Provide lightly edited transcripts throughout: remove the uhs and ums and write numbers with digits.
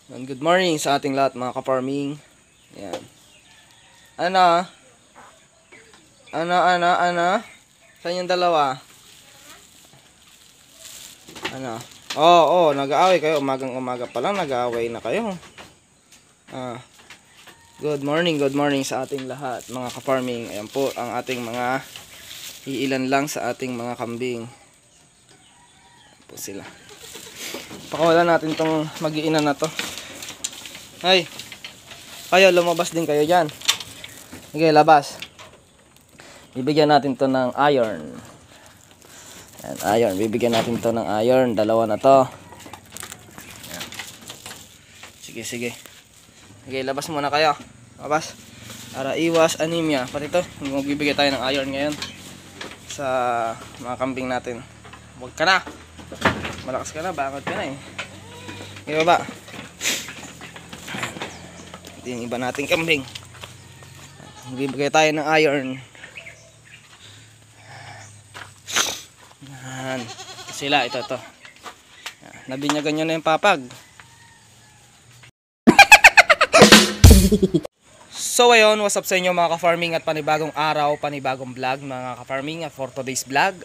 And good morning sa ating lahat mga ka-farming. Yan. Ano? Ano? Saan yung dalawa? Ano? Nag-aaway kayo. Umagang-umaga pa lang nag-aaway na kayo. Good morning sa ating lahat mga ka-farming. Ayan po ang ating mga iilan lang sa ating mga kambing. Ayan po sila. Pakawalan natin tong mag-iina na to. Ay, kayo lumabas din kayo dyan. Okay, labas. Bibigyan natin to ng iron. Ayan, iron. Bibigyan natin to ng iron. Dalawa na to. Ayan. Sige. Okay, labas muna kayo. Labas. Para iwas anemia. Pati to, magbibigay tayo ng iron ngayon sa mga kambing natin. Huwag ka na. Malakas ka na, bakit ka na eh. Okay, baba. Ito yung iba nating kambing. Magbibigay tayo ng iron. Yan. Sila, ito. Nabinyagan nyo na yung papag. So ayun, what's up sa inyo mga ka-farming at panibagong araw, panibagong vlog mga ka-farming at for today's vlog.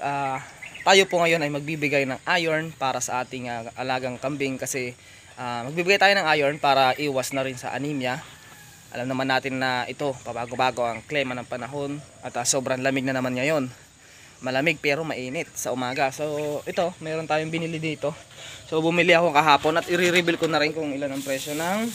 Tayo po ngayon ay magbibigay ng iron para sa ating alagang kambing kasi magbibigay tayo ng iron para iwas na rin sa anemia. Alam naman natin na ito, pabago-bago ang klima ng panahon at sobrang lamig na naman ngayon. Malamig pero mainit sa umaga. So ito, meron tayong binili dito. So bumili ako kahapon at i-reveal ko na rin kung ilan ang presyo ng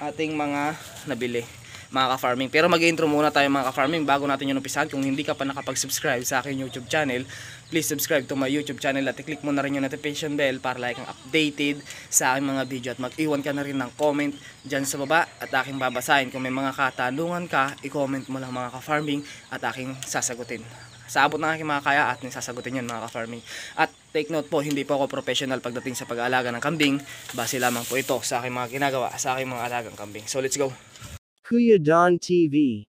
ating mga nabili mga ka-farming. Pero mag-intro muna tayo mga ka-farming bago natin yun umpisahan. Kung hindi ka pa nakapag-subscribe sa aking YouTube channel, please subscribe to my YouTube channel at i-click mo na rin yung notification bell para like kang updated sa aking mga video at mag-iwan ka na rin ng comment dyan sa baba at aking babasahin. Kung may mga katanungan ka, i-comment mo lang mga ka-farming at aking sasagutin. Sa abot ng aking mga kaya at sasagutin yun mga ka-farming. At take note po, hindi po ako professional pagdating sa pag-aalaga ng kambing. Base lamang po ito sa aking mga ginagawa sa aking mga alagang kambing. So let's go! Kuya Don TV.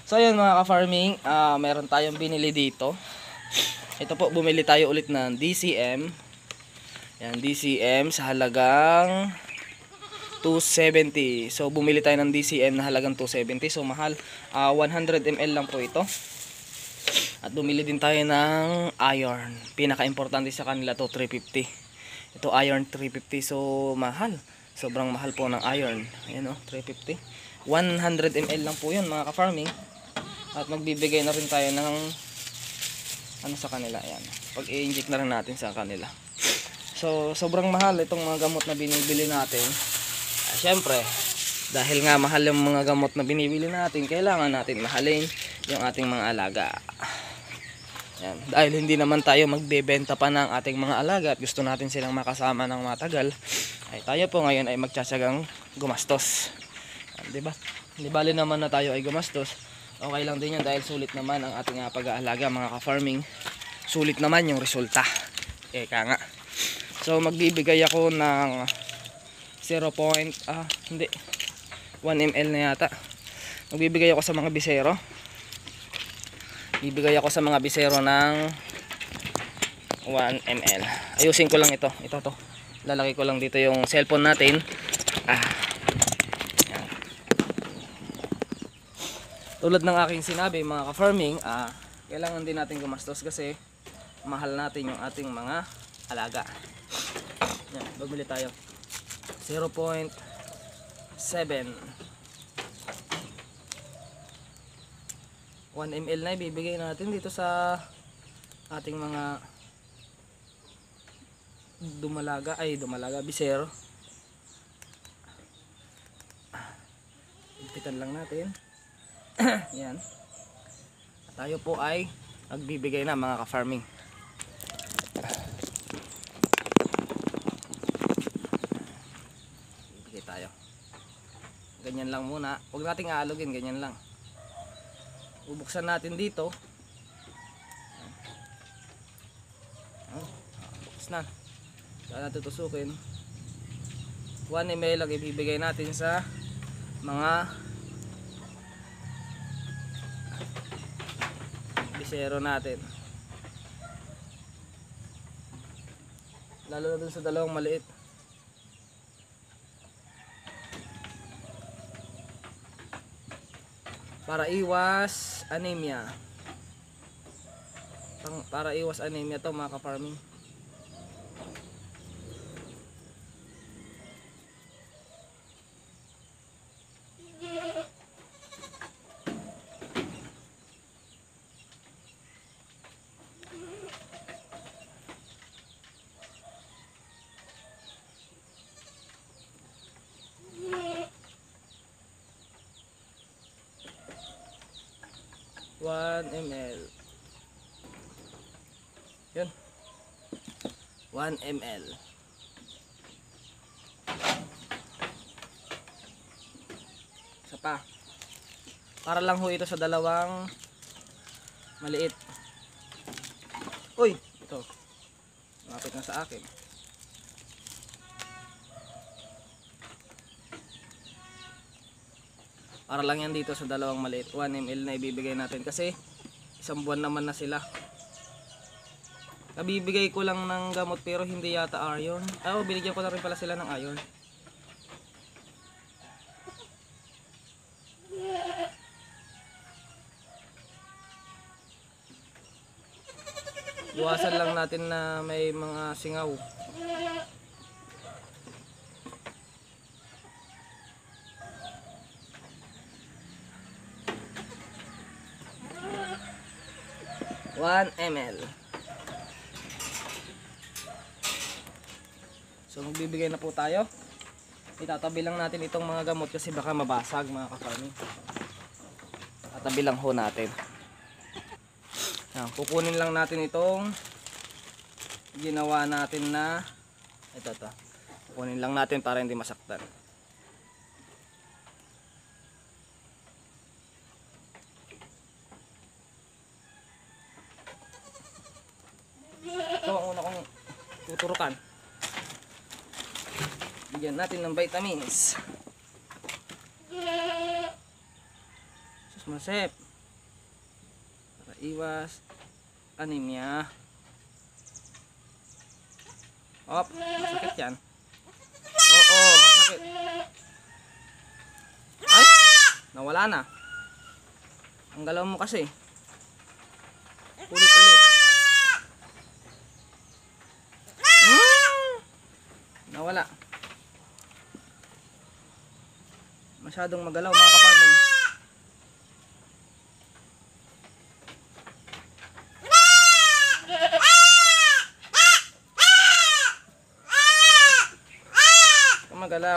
So ayun mga ka-farming, meron tayong binili dito. Ito po, bumili tayo ulit ng DCM. Yan, DCM sa halagang 270. So bumili tayo ng DCM na halagang 270. So mahal, 100 ml lang po ito. At bumili din tayo ng iron. Pinaka-importante sa kanila to 350. Ito iron 350. So mahal. Sobrang mahal po ng iron. Ayan o, 350. 100 ml lang po yun mga ka-farming. At magbibigay na rin tayo ng ano sa kanila. Ayan. Pag i-inject na rin natin sa kanila. So sobrang mahal itong mga gamot na binibili natin. Syempre, dahil nga mahal yung mga gamot na binibili natin, kailangan natin mahalin yung ating mga alaga. Ayan. Dahil hindi naman tayo magbebenta pa ng ating mga alaga at gusto natin silang makasama ng matagal, ay tayo po ngayon ay magtsatsagang gumastos. Diba? Hindi bali naman na tayo ay gumastos. Okay lang din yan dahil sulit naman ang ating pag-aalaga mga ka-farming. Sulit naman yung resulta. Eka nga. So magbibigay ako ng 1 ml na yata. Magbibigay ako sa mga bisero. Bibigay ako sa mga bisero ng 1 ml. Ayusin ko lang ito. Ito to. Lalaki ko lang dito yung cellphone natin. Tulad ng aking sinabi mga ka-farming, kailangan din natin gumastos kasi mahal natin yung ating mga alaga. Yan, bumili tayo 0.7 1 ml na ibibigay natin dito sa ating mga dumalaga bisero. Ipitan lang natin. Yan. At tayo po ay magbibigay na mga ka-farming. Ganyan lang muna. Huwag nating aalugin, ganyan lang. Bubuksan natin dito. Bukas na. Saan natin tusukin? 1 ml lang ibibigay natin sa mga bisero natin. Lalo na dun sa dalawang maliit. Para iwas anemia. Para iwas anemia to mga ka-farming. One ml. Yun. 1 ml. Isa pa. Para lang ho ito sa dalawang maliit. Uy, ito. Malapit na sa akin. Para lang yan dito sa dalawang maliit. 1 ml na ibibigay natin kasi isang buwan naman na sila. Nabibigay ko lang ng gamot pero hindi yata iron. Binigyan ko na rin pala sila ng iron. Iwasan lang natin na may mga singaw. One ml. So magbibigay na po tayo. Itatabi lang natin itong mga gamot kasi baka mabasag mga ka-farming. Tatabi lang ho natin. Kukunin lang natin itong ginawa natin na ito. Kukunin lang natin para hindi masaktan. Ito ang una kong tuturukan. Bigyan natin ng vitamins. Sus masep. Para iwas anemia. Masakit yan. Oo, masakit. Ay, nawala na. Ang galaw mo kasi. Ulit-ulit. Nawala. Masyadong magalaw mga ka-farming. Magalaw.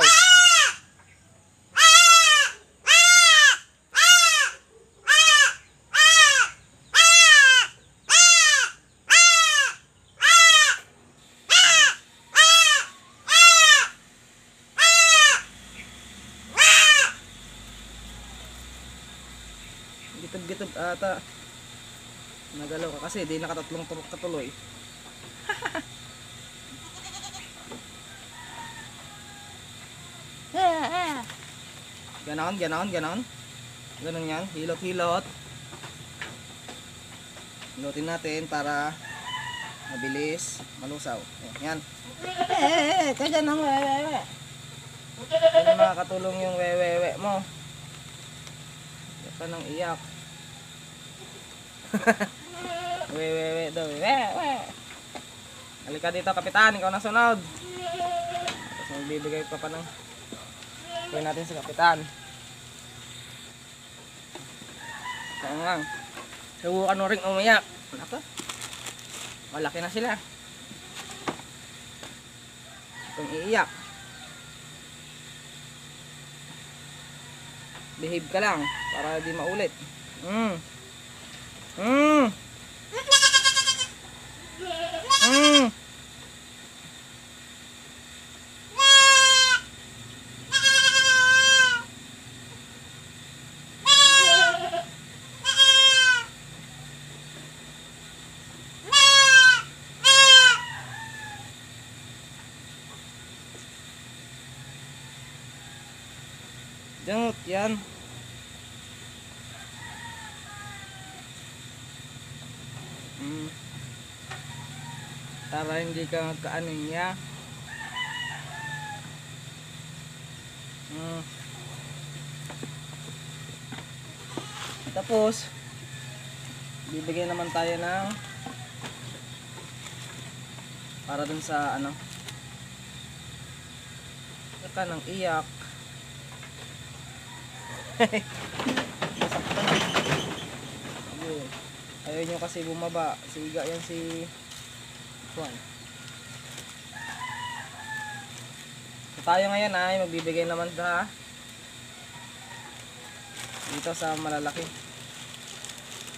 Gitog-gitog ata. Nagalaw ka kasi di nakatatlong turok katuloy. Ganon. Ganon yan. Hilot-hilot. Hilotin natin para mabilis malusaw. Yan. Kaya nang wewewe. Hindi makakatulong yung wewewe mo. Hindi pa nang iyak. Wewewe daw. Wewewe. Halika dito kapitan. Ikaw na sunod. Tapos magbibigay pa ng gawin natin sa kapitan. Saan lang. Subukan mo rin umiyak. Naka. Malaki na sila. Itong iiyak. Behave ka lang para di maulit. Yan. Para hindi ka magkaano niya. Tapos bibigyan naman tayo ng para dun sa ano, ka ng iyak. Ayaw nyo kasi bumaba. Siga yan si Juan. So tayo ngayon ay magbibigay naman sa dito sa malalaki.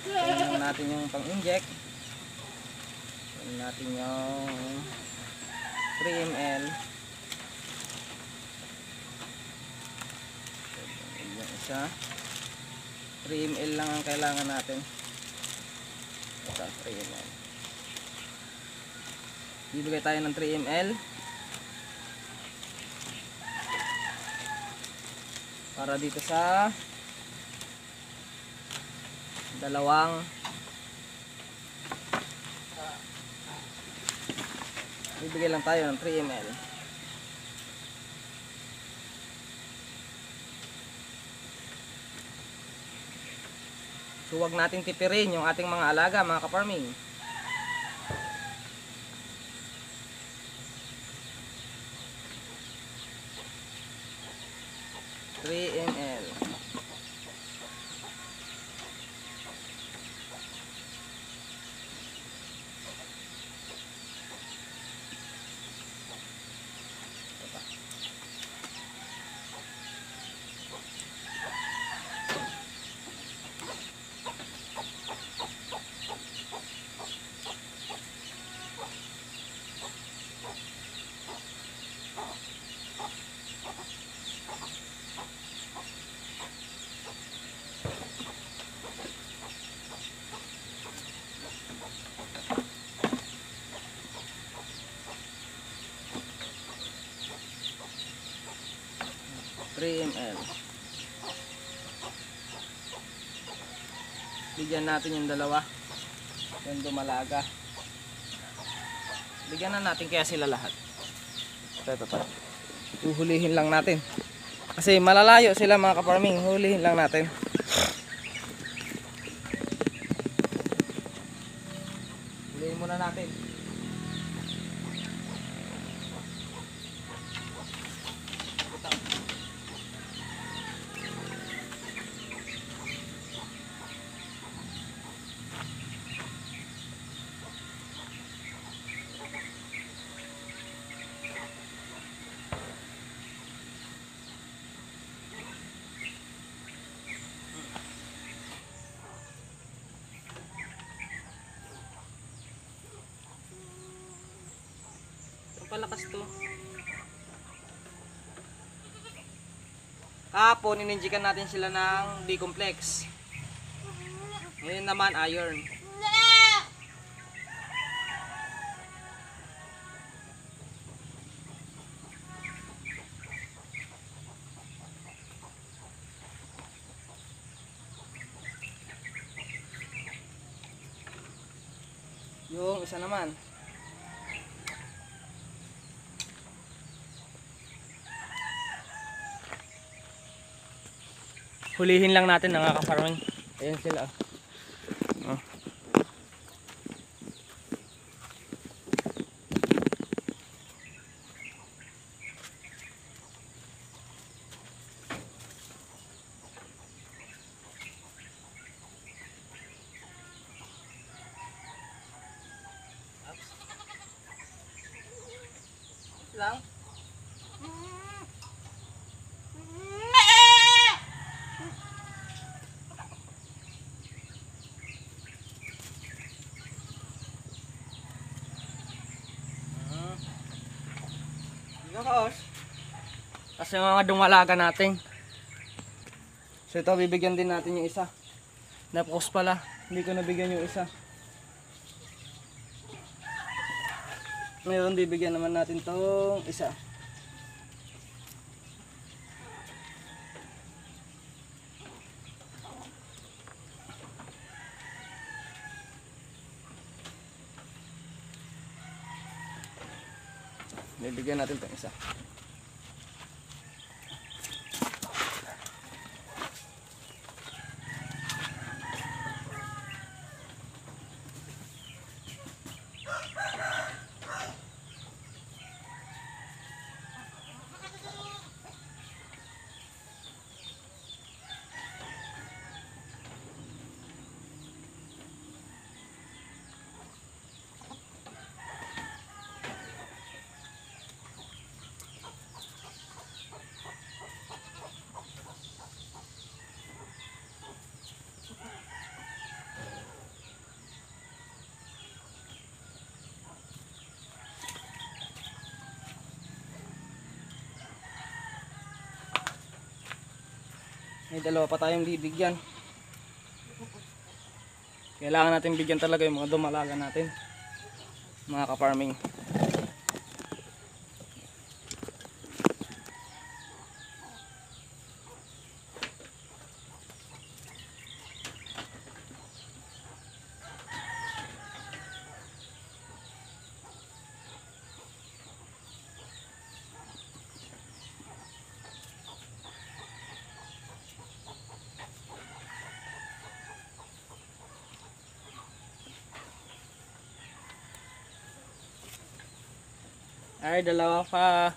Tingnan natin yung pang-inject. Tingnan natin yung 3 ml. Yung isa. 3 ml lang ang kailangan natin. Ito, 3 ml. Bibigay tayo ng 3 ml. Para dito sa dalawang bibigay lang tayo ng 3 ml. So wag nating tipirin yung ating mga alaga, mga ka-farming. ml. ml. Bigyan natin yung dalawa. Yung dumalaga. Bigyan na natin kaya sila lahat. Ito. Uhulihin lang natin. Kasi malalayo sila, mga ka-farming. Hulihin lang natin. Hulihin muna natin. Palakas to. Kahapon ininjikan natin sila ng B-complex. Ngayon naman iron. Yung isa naman hulihin lang natin, mga ka-farming. Ayan sila. Oh. Lang. Kasi mga dumalaga natin. So ito, bibigyan din natin yung isa. Napos pala, hindi ko nabigyan yung isa. Ngayon bibigyan naman natin tong isa. Bibigyan natin itong isa. May dalawa pa tayong bibigyan. Kailangan natin bigyan talaga yung mga dumalaga natin, mga ka-farming. Ay, dalawa pa.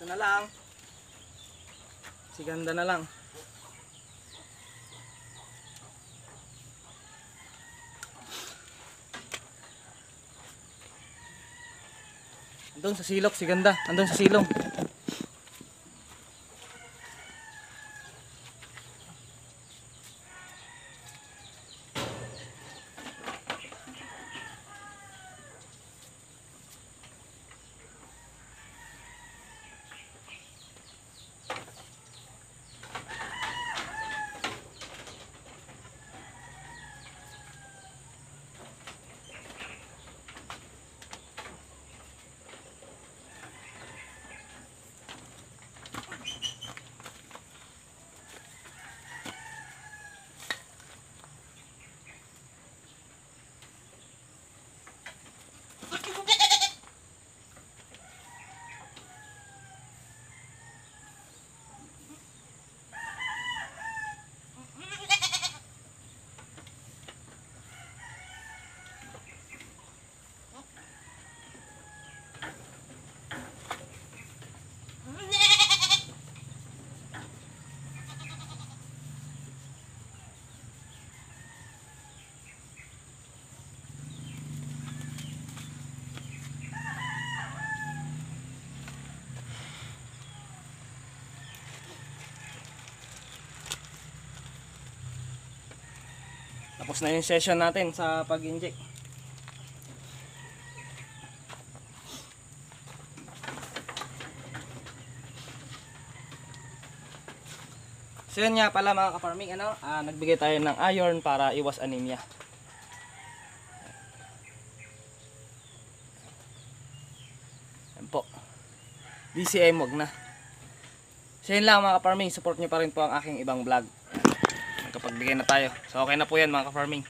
Ito na lang. Siganda na lang. Andun sa silok, siganda. Andun sa silong. Tapos na yung session natin sa pag-inject. So yun nga pala mga ka-farming, nagbigay tayo ng iron para iwas anemia. Yan po. DCM wag na. So yun lang mga ka-farming, support nyo pa rin po ang aking ibang vlog. Nagkapagbigay na tayo. So okay na po yan mga ka-farming.